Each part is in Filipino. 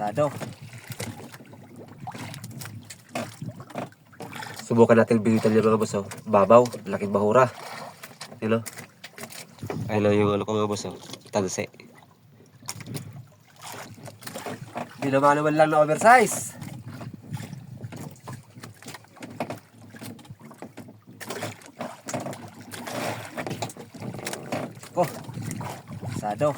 Sado. Subukan natin bilitan niya mga boss, oh. Babaw, laking bahura. Yun, oh. Ayun lang yung ano ko mga boss, oh. Tanse. Di naman lang na oversize. Oh, sado.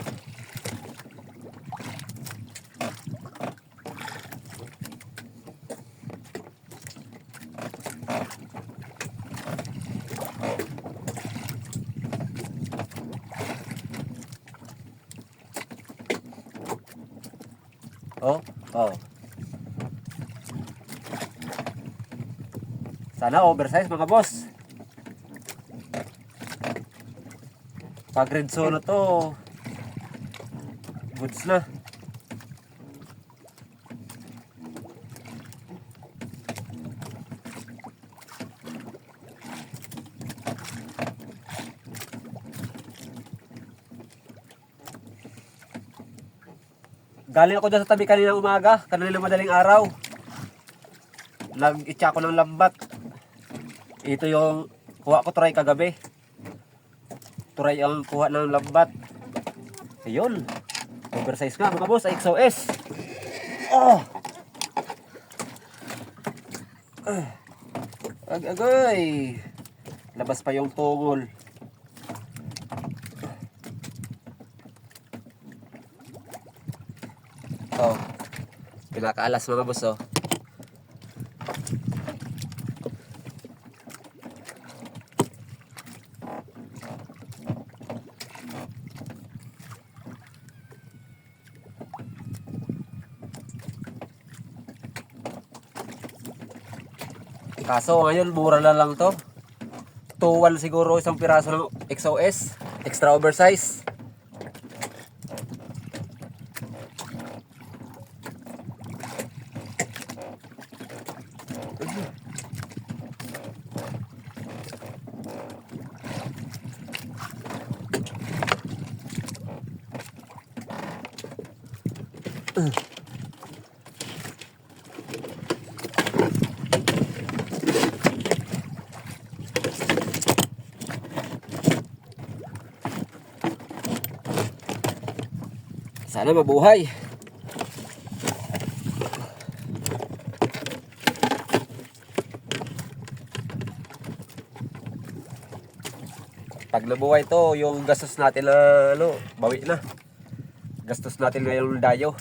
Oh, oh. Sana oversize mga boss. Pag red zone na to, goods na. Galing ako dyan sa tabi kanina umaga, kanina madaling araw. Nag-itcha ko ng lambat. Ito yung kuha ko try kagabi. Try ang kuha ng lambat. Ayun. Oversize nga mga boss, XOS. Oh! Agay! Labas pa yung tungol. Oh, pinakaalas mga boss, oh. Kaso ngayon mura na lang to. 2.1 siguro isang piraso ng XOS, extra oversize. Sana mabuhay. Pag nabuhay to, yung gastos natin na bawi na. Gastos natin ngayong dayo.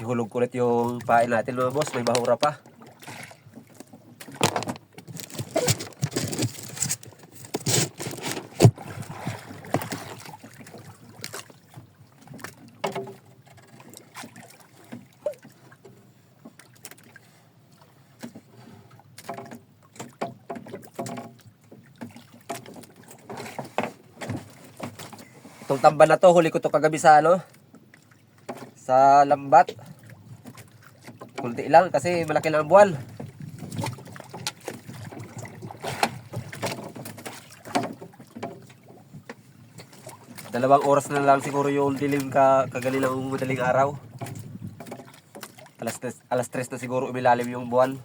Ihulog ko ulit yung pain natin mga boss, may bahura pa. Itong tamban na to, huli ko to kagabi sa sa lambat. Kunti lang kasi malaki lang ang buwan. Dalawang oras na lang siguro yung dilim kagalinang madaling araw. Alas 3 na siguro umilalim yung buwan.